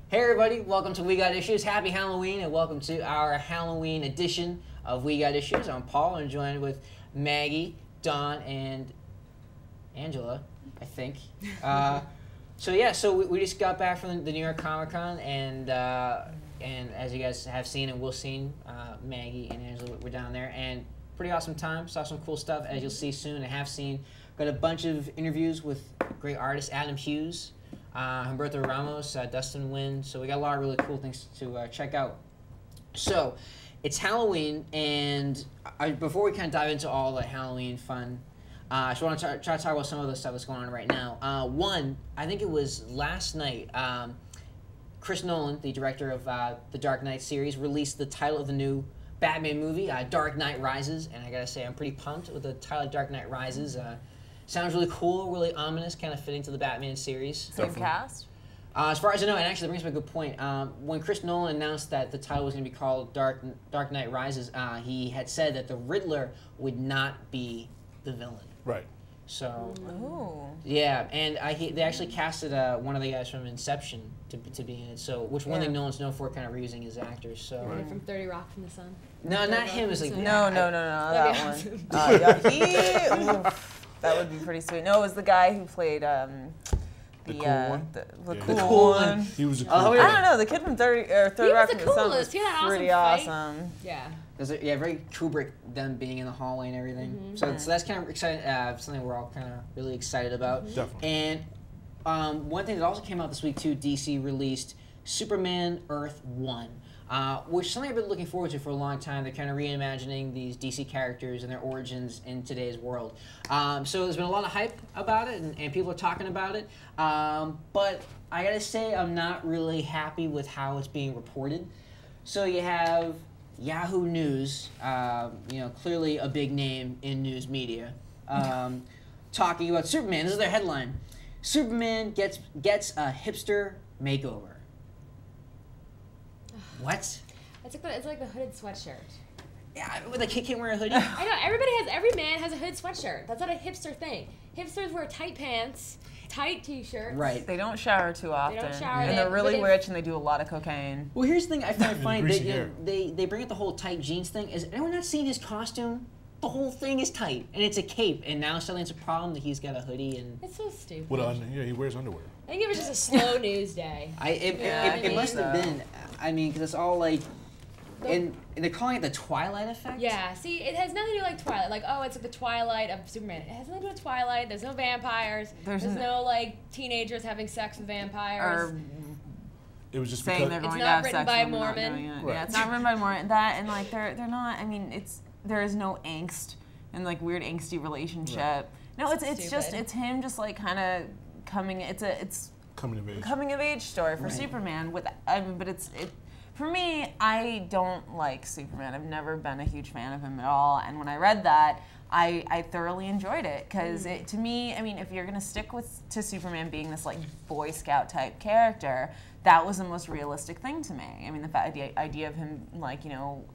Hey everybody, welcome to We Got Issues. Happy Halloween and welcome to our Halloween edition of We Got Issues. I'm Paul and joined with Maggie, Dawn, and Angela, I think. So we just got back from the New York Comic Con and as you guys have seen and will see, Maggie and Angela were down there and pretty awesome time. Saw some cool stuff as you'll see soon and have seen. Got a bunch of interviews with great artists, Adam Hughes, Humberto Ramos, Dustin Nguyen. So we got a lot of really cool things to check out. So it's Halloween, and before we kind of dive into all the Halloween fun, I just want to try to talk about some of the stuff that's going on right now. One, I think it was last night, Chris Nolan, the director of the Dark Knight series, released the title of the new Batman movie, Dark Knight Rises, and I gotta say I'm pretty pumped with the title Dark Knight Rises. Sounds really cool, really ominous, kind of fitting to the Batman series. Same cast? As far as I know, and actually that brings up a good point. When Chris Nolan announced that the title was going to be called Dark Knight Rises, he had said that the Riddler would not be the villain. Right. So, Ooh. yeah, and they actually casted one of the guys from Inception to be in it. So, which one thing Nolan's known for, kind of reusing his actors. So, Right. From 30 Rock from the Sun. No, not him. It's like No, that one. That would be pretty sweet. No, it was the guy who played The cool one? The Yeah. cool one. He was a Oh, cool yeah. I don't know. The kid from 30 Rock from the the Sun was coolest. He had that awesome pretty fight. awesome. Yeah. very Kubrick, them being in the hallway and everything. So that's kind of exciting. Something we're all kind of really excited about. Definitely. And one thing that also came out this week too, DC released Superman Earth 1. Which is something I've been looking forward to for a long time. They're kind of reimagining these DC characters and their origins in today's world. So there's been a lot of hype about it, and people are talking about it. But I gotta say, I'm not really happy with how it's being reported. So you have Yahoo News, clearly a big name in news media, talking about Superman. This is their headline: Superman gets a hipster makeover. What? It's like the hooded sweatshirt. Yeah, with a kid can't wear a hoodie. I know, every man has a hooded sweatshirt. That's not a hipster thing. Hipsters wear tight pants, tight t-shirts. Right. They don't shower too often. don't shower. And they're really rich and they do a lot of cocaine. Well, here's the thing I find funny. greasy hair. They bring up the whole tight jeans thing. Is anyone not seeing his costume? The whole thing is tight, and it's a cape. And now suddenly it's a problem that he's got a hoodie and. It's so stupid. He wears underwear. I think it was just a slow news day. It must have been. I mean, because it's all like, and they're calling it the Twilight effect. Yeah, see, it has nothing to do with like Twilight. Like, oh, it's like the Twilight of Superman. It has nothing to do with Twilight. There's no vampires. There's no like teenagers having sex with vampires. It was just saying because they're going It's to have not sex written by when they're not Mormon. doing it. Right. Yeah, it's not written by Mormon. That and like they're not. I mean, there is no angst and like weird angsty relationship. Right. No, it's just Stupid. it's him just like kind of coming. It's coming of age story for Superman. For me, I don't like Superman. I've never been a huge fan of him at all. And when I read that, I thoroughly enjoyed it because to me, I mean, if you're gonna stick to Superman being this like Boy Scout type character, that was the most realistic thing to me. I mean, the idea of him like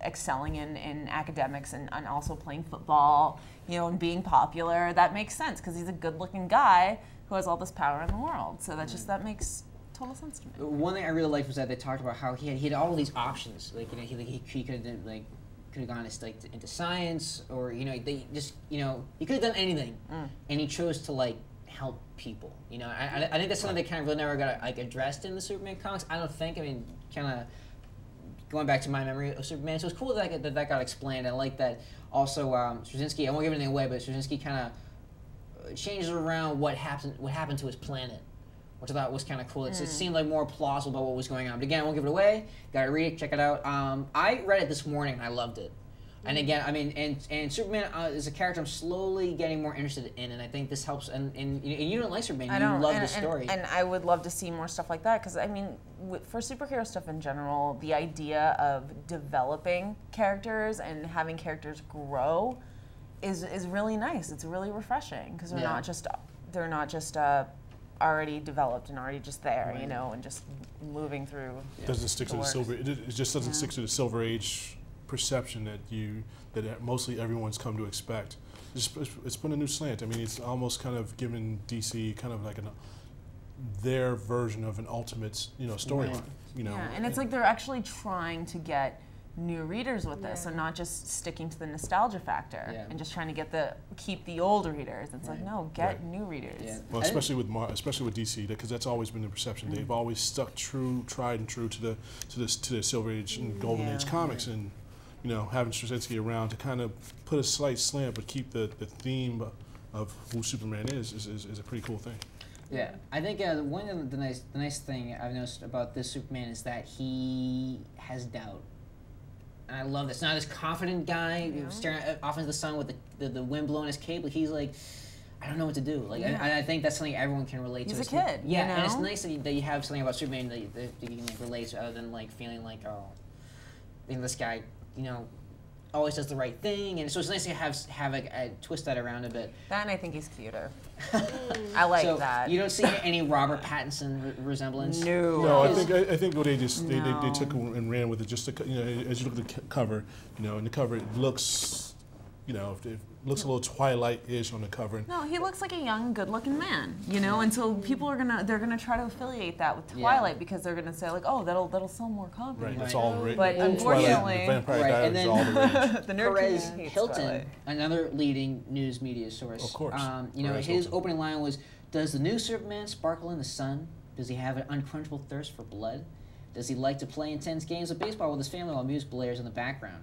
excelling in academics and also playing football, and being popular, that makes sense because he's a good-looking guy who has all this power in the world. So that makes total sense to me. One thing I really liked was that they talked about how he had all these options. Like he could have gone into science, or they just he could have done anything, and he chose to like help people. I think that's something they kind of really never got like addressed in the Superman comics. I don't think. I mean, kind of going back to my memory of Superman, so it's cool that that got explained. I like that also. Straczynski, I won't give anything away, but Straczynski kind of changes around what happened to his planet, which I thought was kind of cool. It seemed like more plausible about what was going on. But again, I won't give it away. Gotta read it, check it out. I read it this morning and I loved it. And again, I mean, and Superman is a character I'm slowly getting more interested in, and I think this helps. And you don't like Superman, you love the story. And I would love to see more stuff like that because I mean, for superhero stuff in general, the idea of developing characters and having characters grow is really nice. It's really refreshing because they're not just already developed and already just there, and just moving through. Doesn't stick to the silver. It just doesn't stick to the Silver Age perception that mostly everyone's come to expect. It's put a new slant. I mean, it's almost kind of given DC kind of like their version of an ultimate, storyline. Right. Yeah, and it's like they're actually trying to get new readers with this, and not just sticking to the nostalgia factor and just trying to keep the old readers. It's like, no, get new readers. Yeah. Well, especially with DC, because that's always been the perception. They've always stuck tried and true to the Silver Age and Golden Age comics, and having Straczynski around to kind of put a slight slant, but keep the theme of who Superman is a pretty cool thing. Yeah, I think one of the nice thing I've noticed about this Superman is that he has doubt. And I love this. Not this confident guy staring off into the sun with the wind blowing his cape, but he's like, I don't know what to do. Like, I think that's something everyone can relate to. He's a kid. Yeah, and it's nice that you have something about Superman that you can like relate to, other than like feeling like, oh, this guy, always does the right thing, and so it's nice to have a twist that around a bit. That, and I think he's cuter. I like that. You don't see any Robert Pattinson resemblance? No, I think what they took and ran with it. Just to, as you look at the cover, in the cover it looks, it looks a little Twilight-ish on the cover. No, he looks like a young, good-looking man, and so people are gonna try to affiliate that with Twilight because they're gonna say like, oh, that'll sell more copies. Right, that's all right. But unfortunately, the Vampire Diaries and then all the rage. the nerd Perez hates Hilton, Twilight. another leading news media source. Of course. His Hilton. opening line was, "Does the new Superman sparkle in the sun? Does he have an unquenchable thirst for blood? Does he like to play intense games of baseball with his family while music blares in the background?"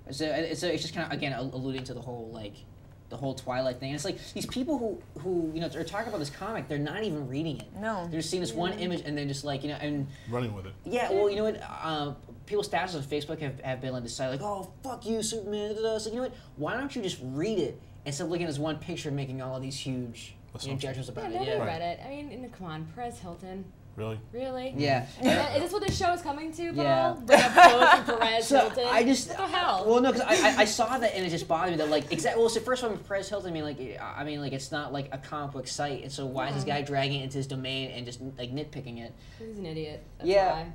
So it's just kind of again alluding to the whole Twilight thing. And it's like these people who are talking about this comic, they're not even reading it. No. They're just seeing this one image and then just like and running with it. yeah. Well, you know what? People's statuses on Facebook have been like decided like, oh fuck you, Superman. So you know what? Why don't you just read it instead of looking at this one picture and making all of these huge judgments about it? Nobody read it. I mean, come on, Perez Hilton. Really? Really? Yeah. Is this what this show is coming to, Paul? Yeah. Bring up quotes from Perez Hilton? I just what the hell? Well, no, because I saw that and it just bothered me that like Well, so first of all, Perez Hilton. I mean, it's not like a comic book site, and so why is this guy dragging it into his domain and just like nitpicking it? He's an idiot. That's Yeah. why.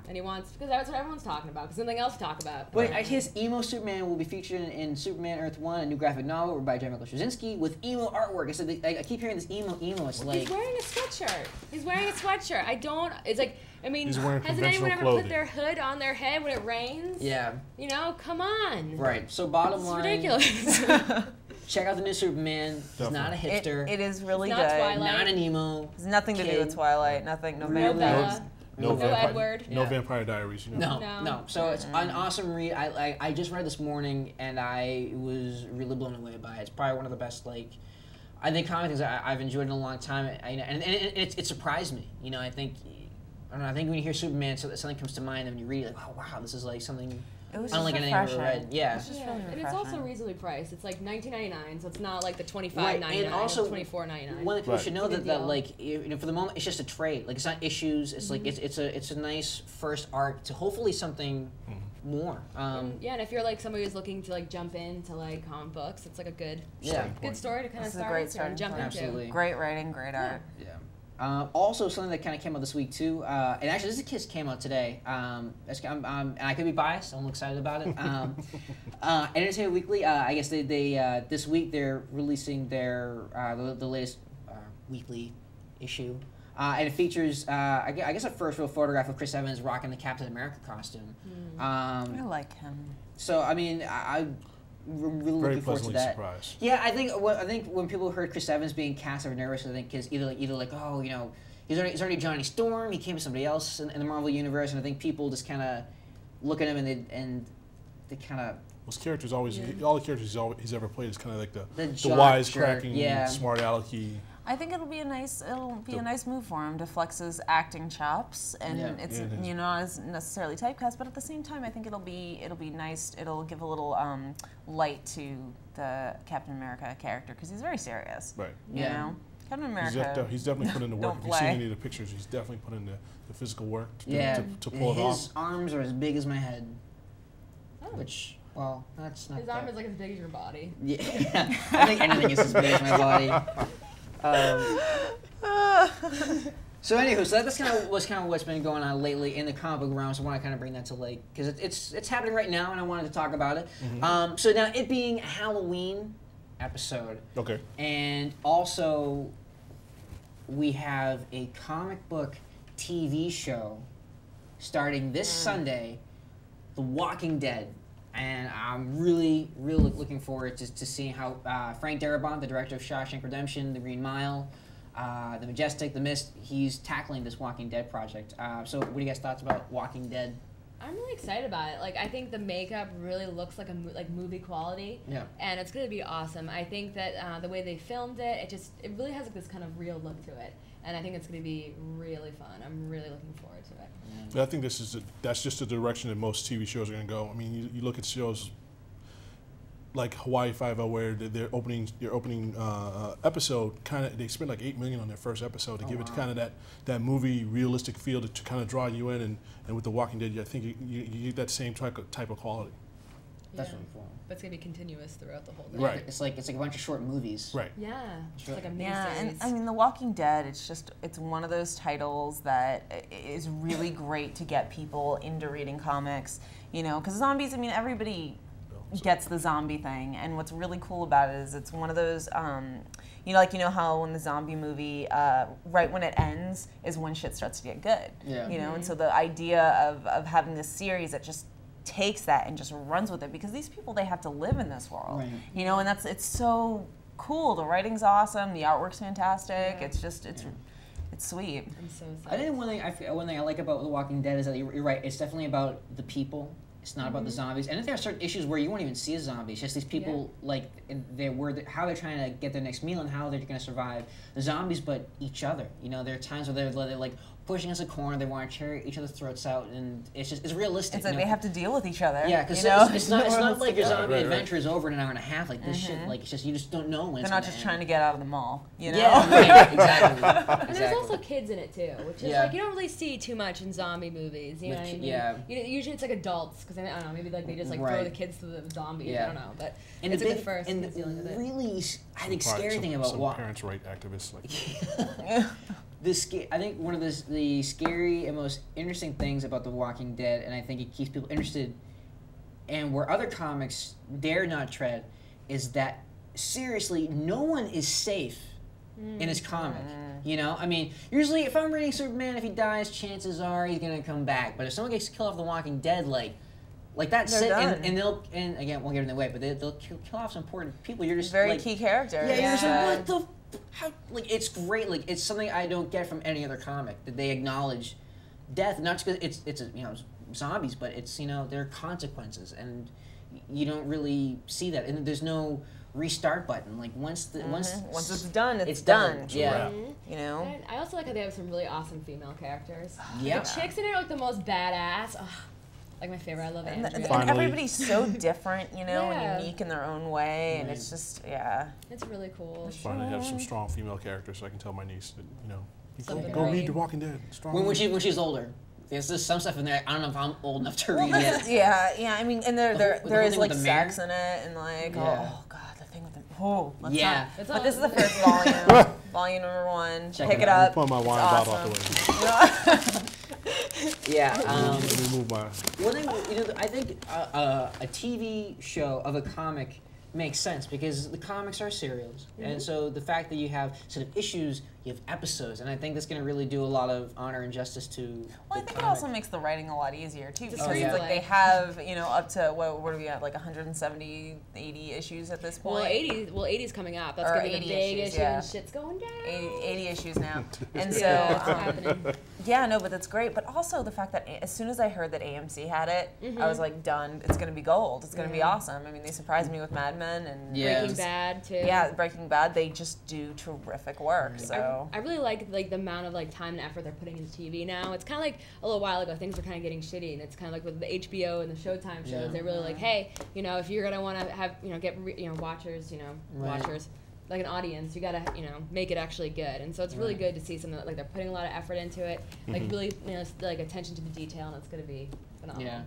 And because that's what everyone's talking about. Because something else to talk about. Wait, his emo Superman will be featured in Superman Earth 1, a new graphic novel written by J. Michael Straczynski with emo artwork. I keep hearing this emo. It's like he's wearing a sweatshirt. It's like, I mean, He's wearing hasn't anyone ever conventional put their hood on their head when it rains? Yeah. Come on. Right. So bottom It's line, ridiculous. check out the new Superman. He's not a hipster. It is really It's good. not Twilight. Not an emo. It's nothing to do kid. with Twilight. Nothing. No Really? vampires. No Edward. No Vampire Diaries. No. So it's an awesome read. I just read this morning and I was really blown away by it. It's probably one of the best I think comic things I've enjoyed in a long time. And it surprised me. I think when you hear Superman, something comes to mind, and when you read it, like, oh wow, this is like something It was unlike just anything I've ever refreshing. read. Yeah. It's just really And it's refreshing. also reasonably priced. It's like $19.99, so it's not like the $25.99. Right, and also it's $24.99. One that people should know It's a that good deal. for the moment it's just a trade. Like it's not issues. It's like it's a nice first arc to hopefully something more. And if you're like somebody who's looking to jump into comic books, it's like a good story to kind of This is a start great and starting jump point. into. Absolutely. Great writing, great art. Yeah. Also, something that kind of came out this week too, and actually this just came out today. And I could be biased. I'm excited about it. Entertainment Weekly. I guess they this week they're releasing their the latest weekly issue, and it features I guess a first real photograph of Chris Evans rocking the Captain America costume. I like him. So I mean I'm really Very looking forward to pleasantly that. surprised. Yeah, I think when people heard Chris Evans being cast, they were nervous. I think because either oh he's already Johnny Storm, he came to somebody else in the Marvel universe, and I think people just kind of look at him and they kind of. His characters always all the characters he's ever played is kind of like the jock wisecracking, jerk, smart alecky. I think it'll be a nice move for him to flex his acting chops, and it's not as necessarily typecast, but at the same time, I think it'll be nice. It'll give a little light to the Captain America character because he's very serious. Right. You know, Captain He's, America. he's definitely put in the work. Don't If you've seen play. any of the pictures, he's definitely put in the physical work to pull it His off. arms are as big as my head, which that's not. His arm is like as big as your body. Yeah, I think anything is as big as my body. So anywho, so that's kind of what's been going on lately in the comic book realm. So I want to kind of bring that to light because it's happening right now, and I wanted to talk about it. So now it being a Halloween episode, Okay. and also we have a comic book TV show starting this Sunday, The Walking Dead. And I'm really, really looking forward to seeing how Frank Darabont, the director of Shawshank Redemption, The Green Mile, The Majestic, The Mist, he's tackling this Walking Dead project. So what are you guys' thoughts about Walking Dead? I'm really excited about it. Like, I think the makeup really looks like movie quality. Yeah. And it's going to be awesome. I think that the way they filmed it, it really has like this kind of real look to it. And I think it's going to be really fun. I'm really looking forward to it. But I think that's just the direction that most TV shows are going to go. I mean, you look at shows like Hawaii Five-0, where their opening episode they spent like $8 million on their first episode to give it kind of that movie realistic feel to kind of draw you in. And with The Walking Dead, I think you get that same type of quality. That's really cool. But it's gonna be continuous throughout the whole day. Right. It's like a bunch of short movies. Right. Yeah. It's like a miniseries. Yeah, and I mean, The Walking Dead, it's one of those titles that is really great to get people into reading comics, because zombies, I mean, everybody gets the zombie thing, and what's really cool about it is it's one of those, how in the zombie movie, right when it ends is when shit starts to get good. Yeah. And so the idea of having this series that just takes that and just runs with it, because these people, they have to live in this world, Right. and it's so cool. The writing's awesome, the artwork's fantastic. Yeah. It's sweet. I'm so excited. I think one thing I like about The Walking Dead is that you're right. It's definitely about the people. It's not about the zombies. And I think there are certain issues where you won't even see a zombie. It's just these people, how they're trying to get their next meal and how they're going to survive the zombies, but each other. There are times where they're like pushing us a corner. They want to tear each other's throats out, and it's realistic. It's like they have to deal with each other. Yeah, because it's not like your zombie adventure is over in an hour and a half. Like this shit, like it's just you just don't know when. They're not just trying to get out of the mall. Yeah, right, exactly. And there's also kids in it too, which is like you don't really see too much in zombie movies. You know what I mean? Yeah. Usually it's like adults, because I don't know, maybe like they just like throw the kids to the zombies. Yeah. I don't know, but And it's the a good first. And dealing with it. really, I think scary thing about some parents' right activists I think one of the scary and most interesting things about The Walking Dead, and I think it keeps people interested, and where other comics dare not tread, is that seriously, no one is safe in his comic. I mean, usually if I'm reading Superman, if he dies, chances are he's gonna come back. But if someone gets killed off The Walking Dead, like that's it, and again, we'll get in the way, but they'll kill off some important people. You're just very key character. Yeah, you're just like, what the. How, it's great. It's something I don't get from any other comic, that they acknowledge death, not just because it's zombies, but it's there are consequences, and you don't really see that, and there's no restart button. Like once it's done, it's done. Yeah. And I also like how they have some really awesome female characters. Yeah. The chicks in it are like the most badass. Ugh, like my favorite. I love Andrea. And everybody's so different, and unique in their own way, and it's just, It's really cool. It's fun to have some strong female characters, so I can tell my niece that, Something go right. read The Walking Dead. Strong. When she's older. There's just some stuff in there. I don't know if I'm old enough to read it. Yeah. I mean, and there is like with the sex in it, and like, oh god, the thing with the let's Yeah. not. But this is the first volume, volume number 1. Pick it up. Put my wine bottle out the way. Yeah. Let me move my. One thing, I think a TV show of a comic makes sense because the comics are serials, and so the fact that you have sort of issues, you have episodes, and I think that's going to really do a lot of honor and justice to. Well, I think it also makes the writing a lot easier too, because yeah. it's like they have up to what do we have, like 170, 80 issues at this point. 80's coming up. That's Or gonna be the 80 big issues, issue. yeah. And shit's going down. 80 issues now, and so Yeah, it's happening. yeah, no, but that's great. But also the fact that as soon as I heard that AMC had it, I was like, done. It's gonna be gold. It's gonna be awesome. I mean, they surprised me with Mad Men and Breaking Bad too. Yeah, Breaking Bad. They just do terrific work. So I really like the amount of time and effort they're putting into TV now. It's kind of like a little while ago things were kind of getting shitty, and it's kind of like with the HBO and the Showtime shows. They're really like, hey, if you're gonna want to have get watchers, watchers. Like an audience, you gotta, make it actually good, and so it's really good to see something that, they're putting a lot of effort into it, really, like attention to the detail, and it's gonna be phenomenal. Yeah.